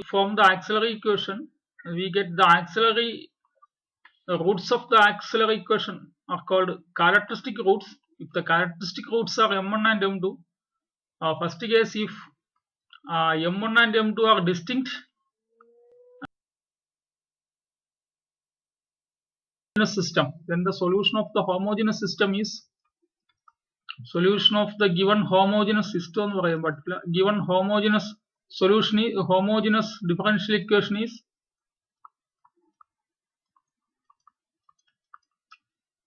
we form the auxiliary equation, we get the auxiliary roots of the auxiliary equation are called characteristic roots. If the characteristic roots are m1 and m2, first case, if m1 and m2 are distinct system, then the solution of the homogeneous system is solution of the given homogeneous system. Given homogeneous solution is homogeneous differential equation is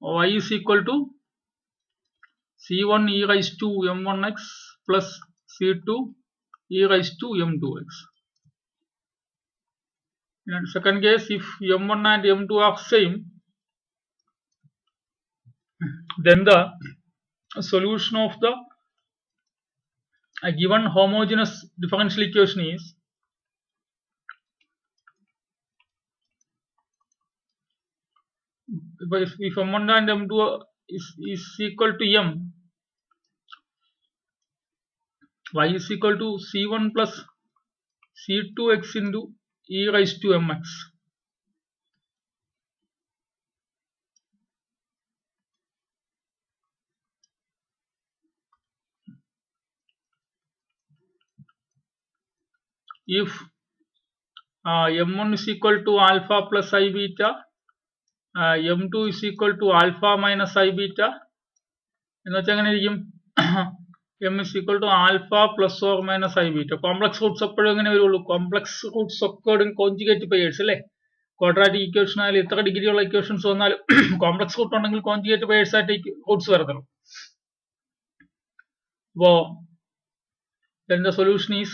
y is equal to c1 e raised to m1x plus c2 e raised to m2x. And second case, if m1 and m2 are same, then the solution of the given homogeneous differential equation is if m1 and m2 is equal to m, y is equal to c1 plus c2x into e raised to mx. If m1 is equal to alpha plus I beta, m2 is equal to alpha minus I beta, m is equal to alpha plus or minus I beta. Complex roots complex roots occurred in conjugate pairs. Quadratic equation degree equations complex root conjugate pairs roots. Then the solution is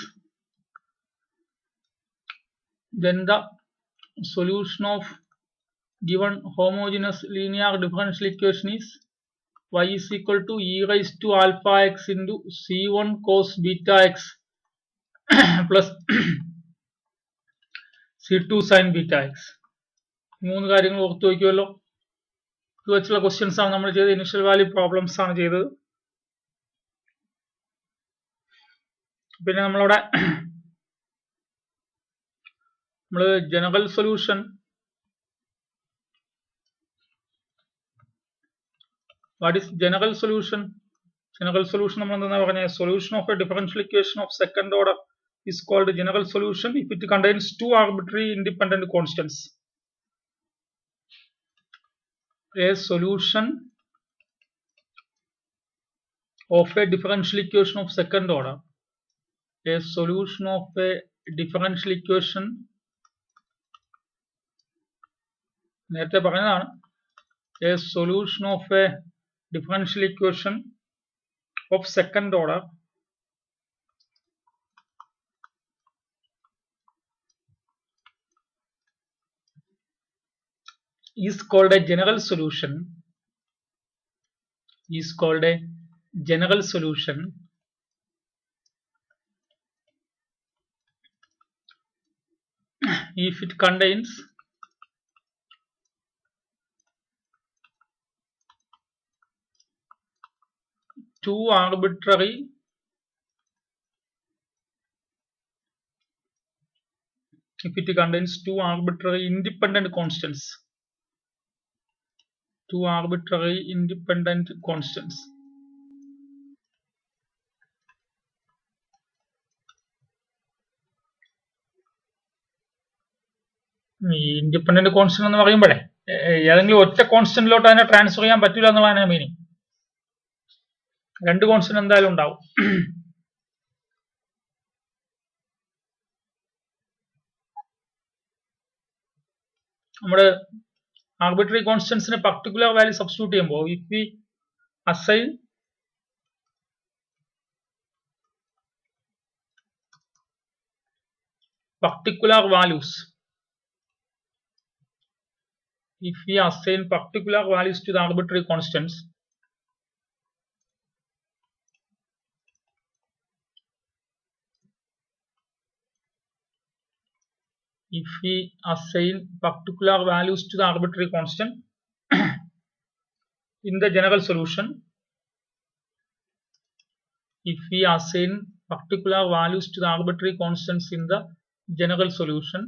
of given homogeneous linear differential equation is y is equal to e raised to alpha x into c1 cos beta x plus c2 sin beta x. മൂന്ന് കാര്യങ്ങൾ ഓർത്തു വയ്ക്കുമല്ലോ. ഇത് വെച്ചുള്ള questions ആണ് നമ്മൾ ചെയ്തത്. Initial value problems ആണ് ചെയ്തത്. പിന്നെ നമ്മളവിടെ general solution, what is general solution? General solution solution of a differential equation of second order is called general solution if it contains two arbitrary independent constants. A solution of a differential equation of second order, a solution of a differential equation, a solution of a differential equation of second order is called a general solution. Is called a general solution if it contains two arbitrary independent constants. Two arbitrary independent constants. Independent constant എന്ന് പറയുമ്പോഴേ ഏതെങ്കിലും ഒറ്റ കോൺസ്റ്റന്റിലോട്ട് അതിനെ transfer ചെയ്യാൻ പറ്റില്ല എന്നുള്ളതാണ് meaning. രണ്ട് constant എന്തായാലും ഉണ്ടാവും. നമ്മുടെ arbitrary constants in a particular value substitute ചെയ്യുമ്പോൾ if we assign particular values, if we assign particular values to the arbitrary constants, if we assign particular values to the arbitrary constant in the general solution, if we assign particular values to the arbitrary constants in the general solution.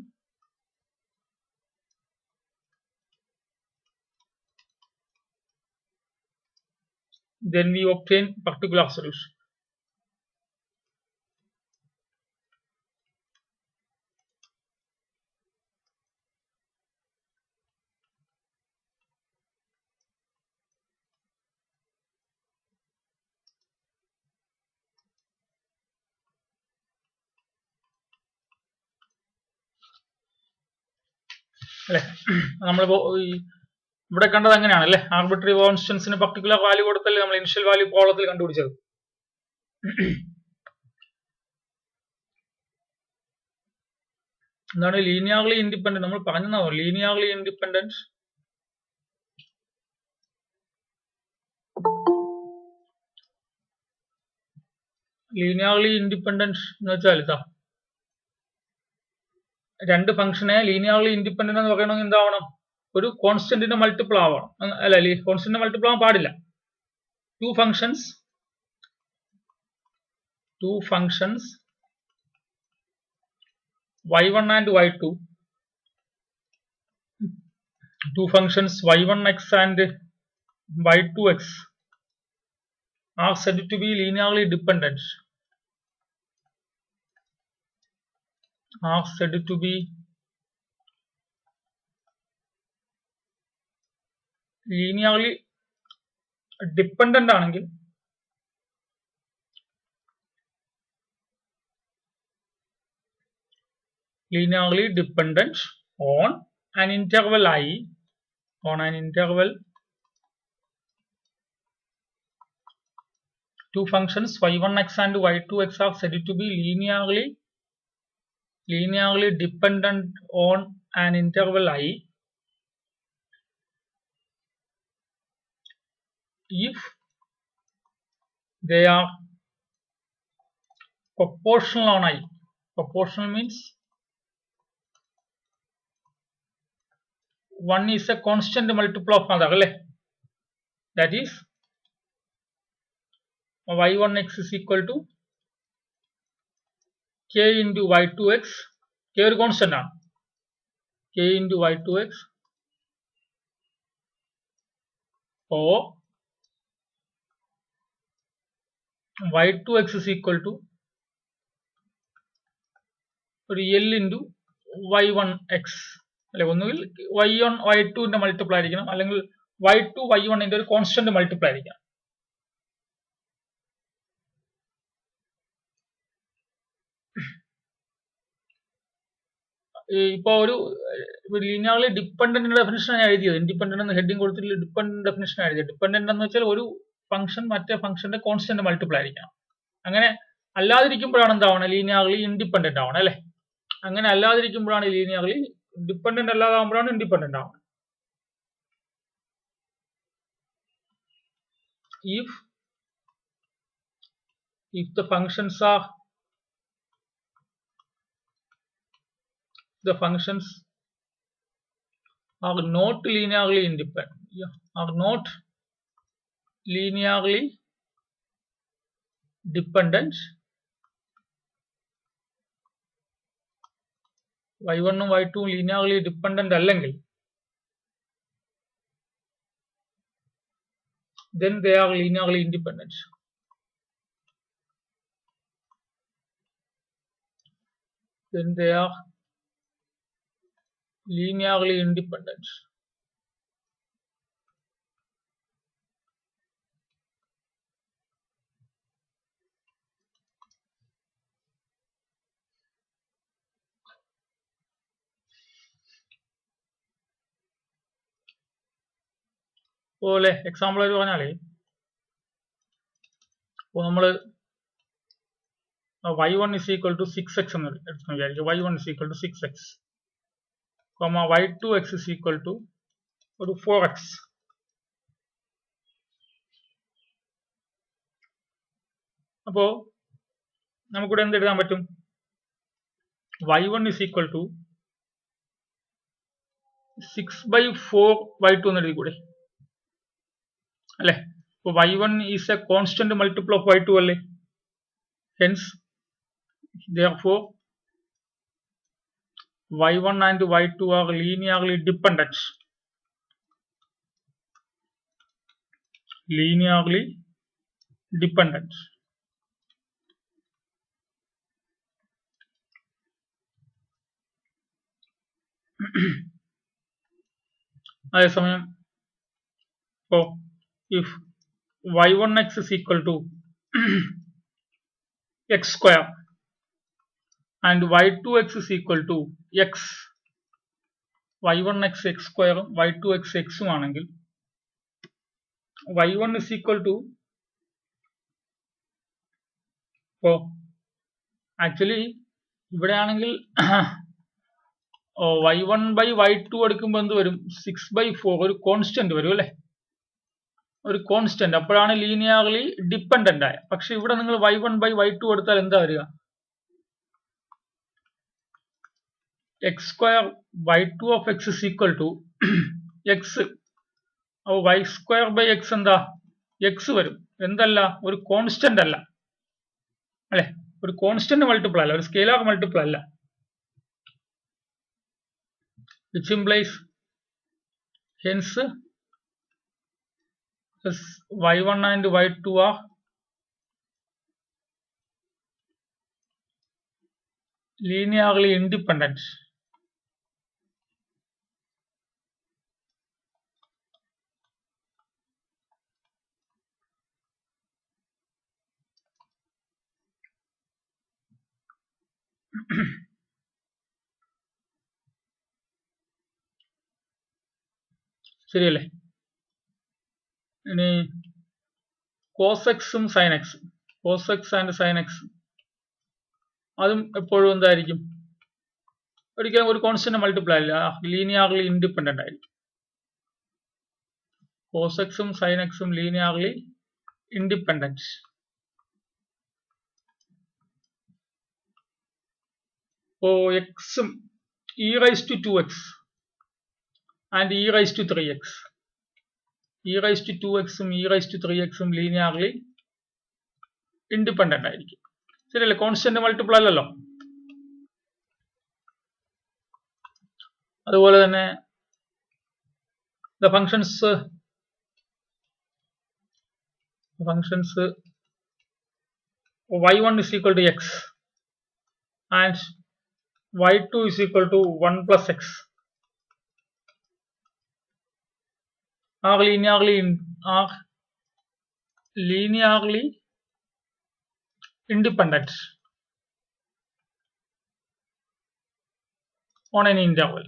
Then we obtain particular solution. ഇവിടെ കണ്ടത് അങ്ങനെയാണല്ലേ, arbitrary കോൺസ്റ്റൻസിന് particular value കൊടുത്തല്ലേ നമ്മൾ initial value പ്രോബ്ലത്തിൽ കണ്ടുപിടിച്ചത്. എന്താണ് linearly independent? നമ്മൾ പറഞ്ഞോ linearly independent. Linearly independent എന്ന് വെച്ചാൽ ഇതാ, രണ്ട് ഫംഗ്ഷനെ ലീനിയർലി ഇൻഡിപെൻഡന്റ് എന്ന് പറയണമെങ്കിൽ എന്താവണം? ഒരു കോൺസ്റ്റന്റിന്റെ മൾട്ടിപ്പിൾ ആവണം. അല്ല, കോൺസ്റ്റന്റിന്റെ മൾട്ടിപ്പിൾ ആവാൻ പാടില്ല. two functions y1 and y2, two functions y1x and y2x are said to be linearly dependent. Are said to be linearly dependent ആണെങ്കിൽ linearly dependent on an interval I, on an interval. Two functions y1x and y2x are said to be linearly dependent on an interval I if they are proportional on I. Proportional means one is a constant multiple of another. That is y1x is equal to k into y2x. K ഒരു constant ആണ്. K into y2x or y2x is equal to ഒരു L into y1x. അല്ലെ, ഒന്നുകിൽ y1 y2 ന്റെ multiple ആയിരിക്കണം, അല്ലെങ്കിൽ y2 y1 ന്റെ ഒരു കോൺസ്റ്റന്റ് മൾട്ടിപ്പിൾ ആയിരിക്കണം. ഇപ്പൊ ഒരു ലീനിയർലി ഡിപ്പെൻഡന്റ് ഡെഫിനിഷൻ ഞാൻ എഴുതിയത്, ഇൻഡിപെൻഡന്റ് എന്ന് ഹെഡിങ് കൊടുത്തിട്ട് ഡിപ്പെൻഡന്റ് ഡെഫിനിഷൻ എഴുതിയത്. ഡിപ്പെൻഡന്റ് എന്ന് വെച്ചാൽ ഒരു ഫംഗ്ഷൻ മറ്റേ ഫംഗ്ഷന്റെ കോൺസ്റ്റന്റ് മൾട്ടിപ്പിൾ ആയിരിക്കണം. അങ്ങനെ അല്ലാതിരിക്കുമ്പോഴാണ് എന്താവണം? ലീനിയർലി ഇൻഡിപെൻഡന്റ് ആവണം അല്ലെ. അങ്ങനെ അല്ലാതിരിക്കുമ്പോഴാണ് ലീനിയർലി ഡിപ്പെൻഡന്റ് അല്ലാതാകുമ്പോഴാണ് ഇൻഡിപെൻഡന്റ് ആവുന്നത്. If the functions are not linearly independent, are not linearly dependent, y1 ഉം y2 ഉം linearly dependent അല്ലെങ്കിൽ then they are linearly independent. Then they are linearly independent. പോലെ എക്സാമ്പിൾ ആയിട്ട് പറഞ്ഞാലേ, ഇപ്പോൾ നമ്മൾ y1 is equal to 6x എന്ന് എടുത്തെന്ന് വിചാരിക്കും. y1 is equal to 6x, y2x is equal to ഒരു 4x. അപ്പോ നമുക്കിവിടെ എന്ത് എഴുതാൻ പറ്റും? y1 is equal to 6/4 y2 എന്ന് എഴുതി കൂടെ അല്ലെ. ഇപ്പൊ y1 is a constant multiple of y2 അല്ലേ. Hence therefore y1 and y2 are linearly dependent. Linearly dependent. അതേസമയം ഇപ്പോൾ if y1x is equal to x square and y2x is equal to x, y1x x square ഉം y2x x ഉം ആണെങ്കിൽ y1 is equal to, ഇപ്പോൾ actually ഇവിടെ ആണെങ്കിൽ y1 by y2 എടുക്കുമ്പോൾ എന്ത് വരും, 6/4 ഒരു കോൺസ്റ്റന്റ് വരും അല്ലെ, ഒരു കോൺസ്റ്റന്റ്. അപ്പോഴാണ് ലീനിയർലി ഡിപ്പെൻഡന്റ് ആയ. പക്ഷെ ഇവിടെ നിങ്ങൾ y1 by y2 എടുത്താൽ എന്താ വരിക, x square y2 of x is equal to x. അപ്പോൾ y square by x എന്താ, x വരും. എന്തല്ല, ഒരു കോൺസ്റ്റന്റ് അല്ല അല്ലെ, ഒരു കോൺസ്റ്റന്റ് മൾട്ടിപ്പിൾ അല്ല, ഒരു സ്കെയിലാർ മൾട്ടിപ്പിൾ അല്ല. which implies hence y1 and y2 are linearly independent. ശരിയല്ലേ? ഇനി cos x ഉം sin x, cos x and sin x അതും എപ്പോഴും എന്തായിരിക്കും, ഒരിക്കലും ഒരു കോൺസ്റ്റന്റ് മൾട്ടിപ്പിൾ അല്ല, ലീനിയർലി ഇൻഡിപെൻഡന്റ് ആയിരിക്കും. cos x ഉം sin x ഉം ലീനിയർലി ഇൻഡിപെൻഡന്റ്. അപ്പോൾ എക്സും e raised to 2x and e raised to 3x, e raised to 2x ഉം e raised to 3x ഉം ലീനിയർലി ഇൻഡിപെൻഡന്റ് ആയിരിക്കും. ശരിയല്ലേ? കോൺസ്റ്റന്റ് മൾട്ടിപ്പിൾ അല്ലല്ലോ. അതുപോലെ തന്നെ the functions y1 is equal to x and y2 is equal to 1 plus x are linearly independent on any interval.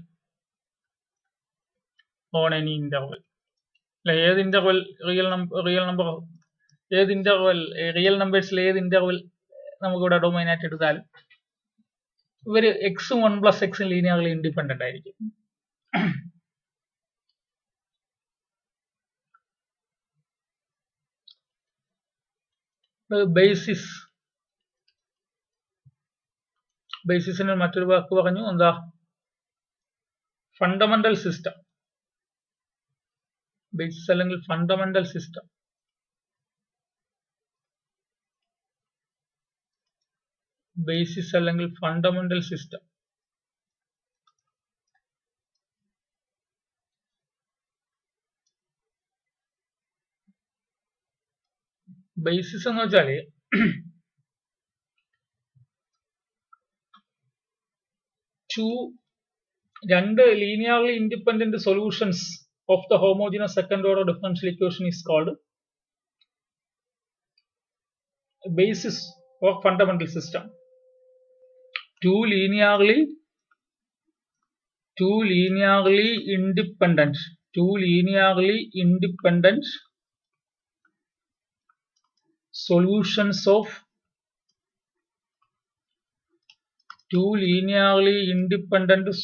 ഏത് interval, real നമ്പേഴ്സിൽ ഏത് interval നമുക്ക് ഇവിടെ ഡൊമൈൻ ആയിട്ട് എടുത്താലും ഇവര് എക്സും 1 plus എക്സും ലീനിയർലി ഇൻഡിപെൻഡന്റ് ആയിരിക്കും. ബേസിസിന് മറ്റൊരു വാക്ക് പറഞ്ഞു, എന്താ, ഫണ്ടമെന്റൽ സിസ്റ്റം. ബേസിസ് അല്ലെങ്കിൽ ഫണ്ടമെന്റൽ സിസ്റ്റം. ബേസിസ് അല്ലെങ്കിൽ ഫണ്ടമെന്റൽ സിസ്റ്റം. ബേസിസ് എന്ന് വെച്ചാല് രണ്ട് linearly independent solutions of the homogeneous second order differential equation is called basis or fundamental system. Two linearly independent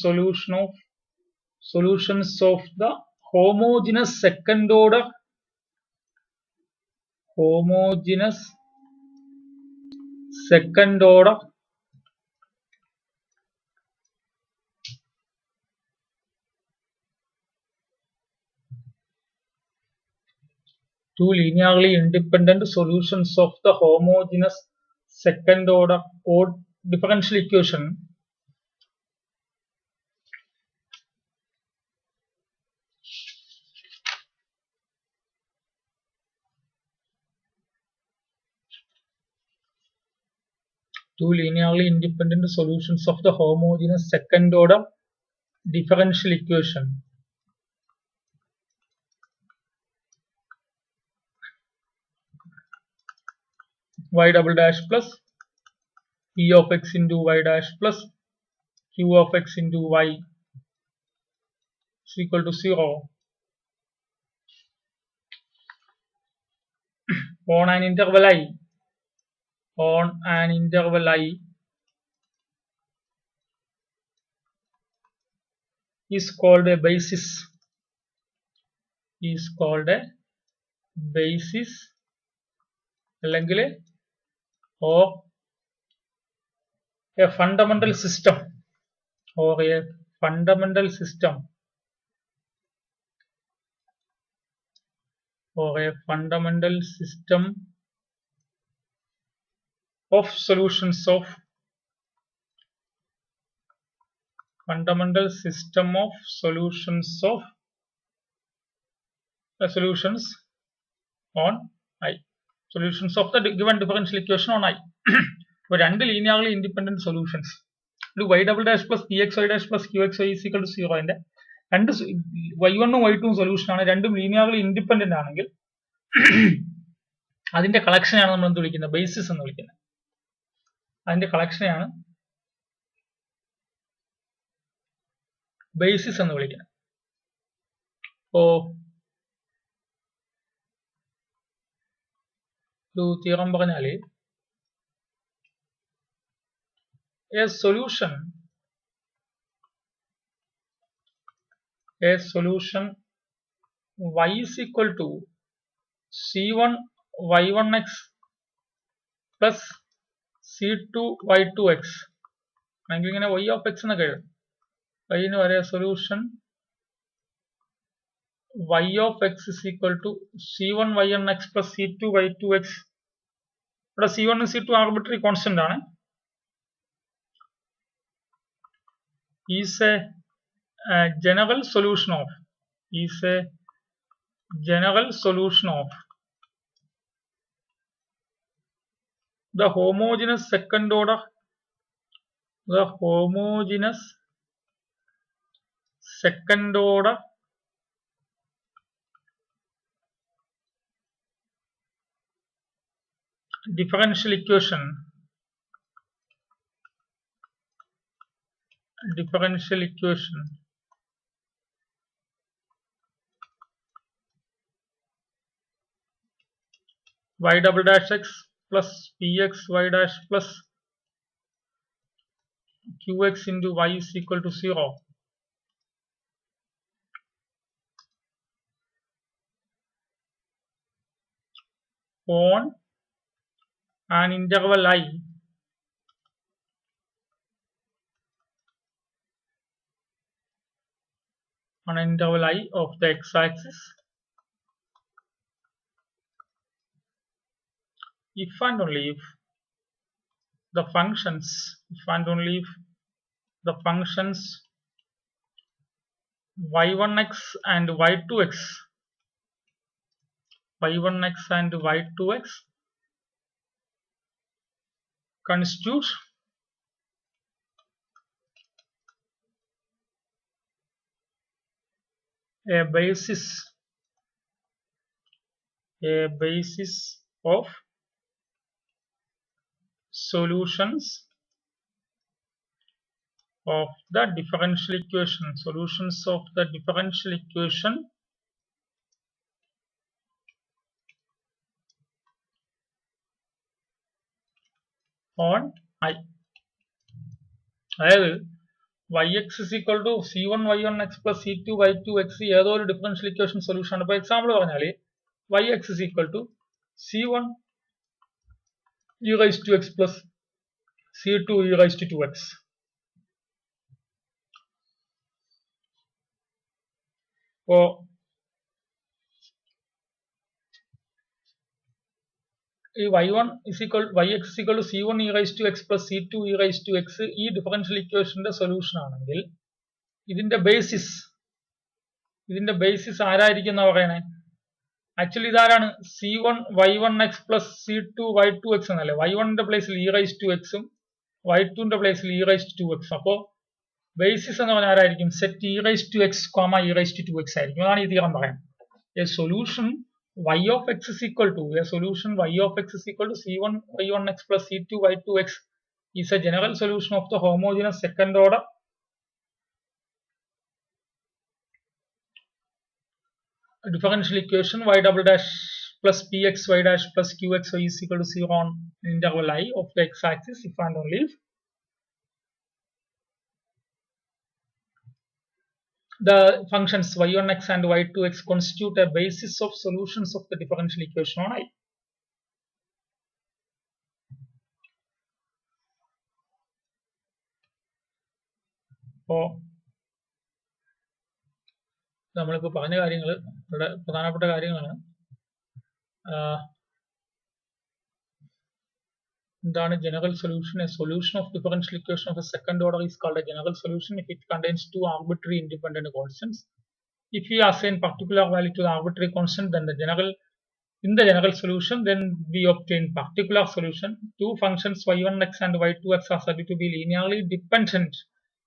solutions of the homogeneous second order two linearly independent solutions of the homogeneous second order differential equation two linearly independent solutions of the homogeneous second order differential equation y double dash plus p of x into y dash plus q of x into y is equal to 0 on an interval I is called a basis അല്ലെങ്കിൽ or a fundamental system of solutions of solutions on I. Solutions of the given differential equation on I. So, രണ്ട് linearly independent solutions. y double dash plus pxy dash plus qxy is equal to 0. And രണ്ട് y1 ഉം y2 ഉം solution ആണ്, രണ്ടും linearly independent ആണെങ്കിൽ അതിന്റെ കളക്ഷനെയാണ് നമ്മൾ എന്ത് വിളിക്കുന്നത്? ബേസിസ് എന്ന് വിളിക്കുന്നത്. അതിന്റെ കളക്ഷനെയാണ് ബേസിസ് എന്ന് വിളിക്കുന്നത്. അപ്പോ ഒരു തിയറം പറഞ്ഞാല് a solution y is equal to c1 y1x plus c2 y2x അല്ലെങ്കിൽ ഇങ്ങനെ y of x എന്നൊക്കെ എഴുതും. y എന്ന് പറയാ solution y of x is equal to c1 y1x plus c2 y2x. ഇവിടെ c1 c2 ആർബിട്രറി കോൺസ്റ്റന്റ് ആണ്. is a general solution of the homogeneous second order differential equation y double dash x plus px y dash plus qx into y is equal to 0 on an interval I of the x-axis if and only if the functions y1x and y2x constitute a basis of solutions of the differential equation on I. അതായത് yx is equal to c1 y1x plus c2 y2x ഏതോ ഒരു differential equation solution ആണ്. ഇപ്പൊ example പറഞ്ഞാൽ yx is equal to c1 e raised to x plus c2 e raised to 2x. അപ്പോ ഈ y1 is equal yx is equal to c1 e raised to x plus c2 e raised to x ഈ differential ഇക്വേഷന്റെ solution ആണെങ്കിൽ ഇതിന്റെ basis ആരായിരിക്കും എന്നാ പറയണേ? Actually ഇതാരാണ്? c1 y1x plus c2 y2x എന്നല്ലേ? y1 ന്റെ പ്ലേസിൽ e raised to x ഉം y2 ന്റെ പ്ലേസിൽ e raised to 2x. അപ്പോൾ ബേസിസ് എന്ന് പറഞ്ഞാൽ ആരായിരിക്കും? Set e raised to x, e raised to 2x ആയിരിക്കും. അതാണ് ഈ തിയറം പറയുന്നത്. A solution y of x is equal to c1 y1x plus c2 y2x is a general solution of the homogeneous second order differential equation y double dash plus pxy dash plus qxy is equal to 0 on interval I of the x-axis if and only if the functions y1x and y2x constitute a basis of solutions of the differential equation on I. അപ്പോൾ നമ്മളിപ്പോൾ പറഞ്ഞ കാര്യങ്ങൾ വളരെ പ്രധാനപ്പെട്ട കാര്യങ്ങളാണ്. എന്താണ് general solution? A solution of differential equation of a second order is called a general solution if it contains two arbitrary independent constants. If we assign particular value to the arbitrary constant, then in the general solution, then we obtain particular solution. Two functions y1x and y2x are said to be linearly dependent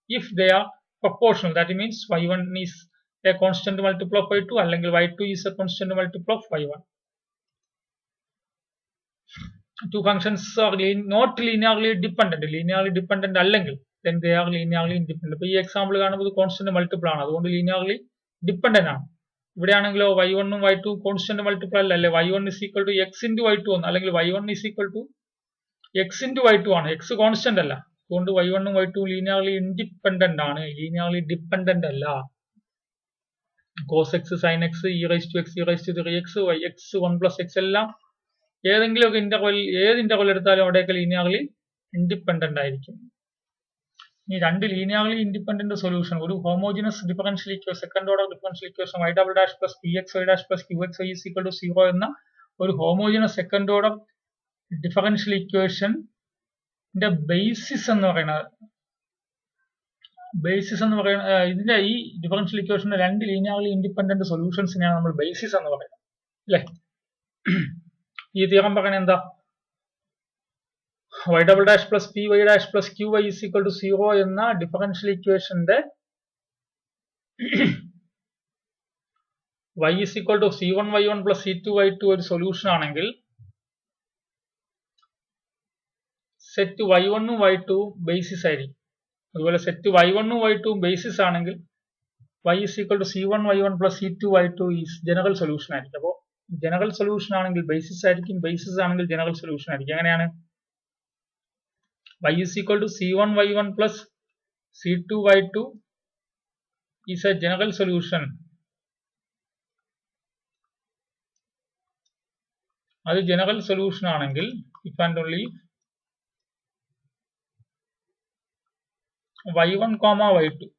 if they are proportional. That means y1 is a constant multiple of y2, അല്ലെങ്കിൽ y2 is a constant multiple of y1. Two functions are not linearly dependent. Linearly dependent അല്ലെങ്കിൽ then they are linearly independent. ഇപ്പോൾ ഈ example കാണുമ്പോൾ constant multiple ആണ്, അതുകൊണ്ട് linearly dependent ആണ്. ഇവിടെയാണെങ്കിലോ y1 ഉം y2 constant multiple അല്ലേ? y1 is equal to x into y2 ആണ്, അല്ലെങ്കിൽ y1 is equal to x into y2 ആണ്. x കോൺസ്റ്റന്റ് അല്ല, അതുകൊണ്ട് y1 ഉം y2 linearly independent ആണ്, linearly dependent അല്ല. cos x sin x e raised to x e raised to 3x y x 1 plus x എല്ലാം ഏതെങ്കിലുമൊക്കെ ഏത് interval എടുത്താലും അവിടെയൊക്കെ ലീനിയർലി ഇൻഡിപെൻഡന്റ് ആയിരിക്കും. ഈ രണ്ട് ലീനിയർലി ഇൻഡിപെൻഡന്റ് സൊല്യൂഷൻ ഒരു homogeneous differential equation second order differential equation y double dash plus pxy dash plus qxy is equal to 0 എന്ന ഒരു ഹോമോജിനസ് സെക്കൻഡ് ഓർഡർ ഡിഫറൻഷ്യൽ ഇക്വേഷന്റെ ബേസിസ് എന്ന് പറയുന്നത് ഇതിന്റെ ഈ ഡിഫറൻഷ്യൽ ഇക്വേഷന്റെ രണ്ട് ലീനിയർലി ഇൻഡിപെൻഡന്റ് സൊല്യൂഷൻസിനെയാണ് നമ്മൾ ബേസിസ് എന്ന് പറയുന്നത്, അല്ലെ? ഈ തിയറം പറയുന്നത് എന്താ? y double dash plus py dash plus qy is equal to 0 എന്ന ഡിഫറൻഷ്യൽ ഇക്വേഷന്റെ y is equal to c1 y1 plus c2 y2 ഒരു സൊല്യൂഷൻ ആണെങ്കിൽ സെറ്റ് y1 ഉം y2 ബേസിസ് ആയിരിക്കും. അതുപോലെ സെറ്റ് y1 ഉം y2 ബേസിസ് ആണെങ്കിൽ y is equal to c1 y1 plus c2 y2 is general solution ആയിരിക്കും. അപ്പോൾ ജനറൽ സൊല്യൂഷൻ ആണെങ്കിൽ ബേസിസ് ആയിരിക്കും, ബേസിസ് ആണെങ്കിൽ ജനറൽ സൊല്യൂഷൻ ആയിരിക്കും. എങ്ങനെയാണ്? y is equal to c1 y1 plus c2 y2 is a general solution. അത് general solution ആണെങ്കിൽ if and only y1 y2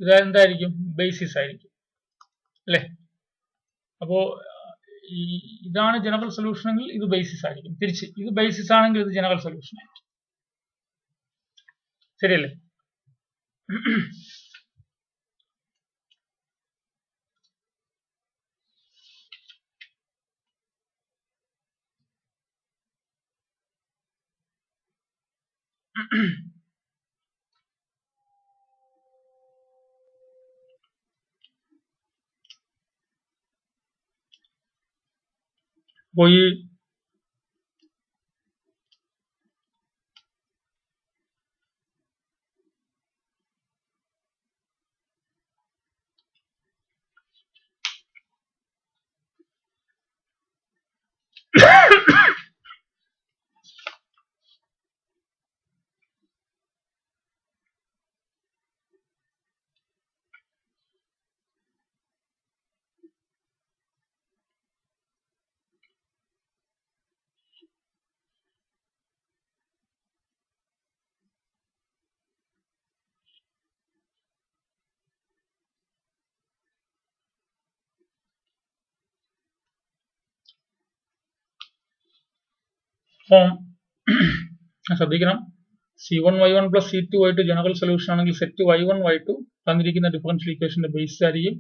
ഇത് എന്തായിരിക്കും? ബേസിസ് ആയിരിക്കും, അല്ലെ? അപ്പോ ഇതാണ് ജനറൽ സൊല്യൂഷൻ എങ്കിൽ ഇത് ബേസിസ് ആയിരിക്കും, തിരിച്ച് ഇത് ബേസിസ് ആണെങ്കിൽ ഇത് ജനറൽ സൊല്യൂഷൻ ആയിരിക്കും. ശരിയല്ലേ? പോയി ഫോം ശ്രദ്ധിക്കണം. c1 y1 plus c2 y2 general solution ആണെങ്കിൽ സെറ്റ് y1 y2 തന്നിരിക്കുന്ന ഡിഫറൻഷ്യൽ ഇക്വേഷന്റെ ബേസിസ് ആയിരിക്കും.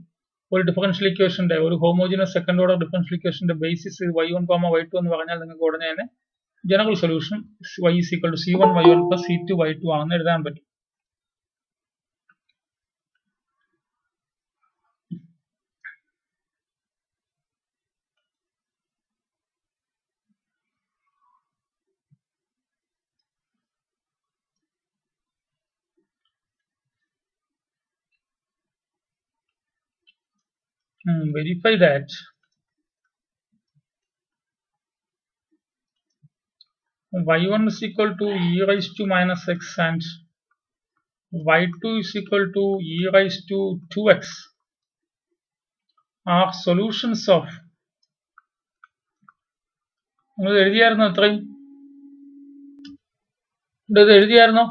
ഒരു ഡിഫറൻഷ്യൽ ഇക്വേഷന്റെ ഒരു ഹോമോജിനസ് സെക്കൻഡ് ഓർഡർ ഡിഫറൻഷ്യൽ ഇക്വേഷന്റെ ബേസിസ് y1 y2 എന്ന് പറഞ്ഞാൽ നിങ്ങൾക്ക് ഉടനെ തന്നെ general solution y is equal to c1 y1 plus c2 y2 ആണെന്ന് എഴുതാൻ പറ്റും. Verify that y1 is equal to e raised to minus x and y2 is equal to e raised to 2x are solutions of നമ്മൾ എഴുതിയായിരുന്നോ ഇത്രയും? ഇത് എഴുതിയായിരുന്നോ?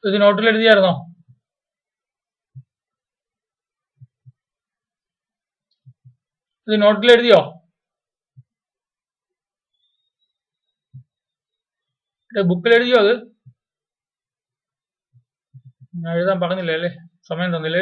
ഇത് നോട്ടിൽ എഴുതിയായിരുന്നോ? ഇത് നോട്ടിൽ എഴുതിയോ? ബുക്കിൽ എഴുതിയോ? അത് ഞാൻ എഴുതാൻ പറഞ്ഞില്ലേ അല്ലേ? സമയം തന്നില്ലേ?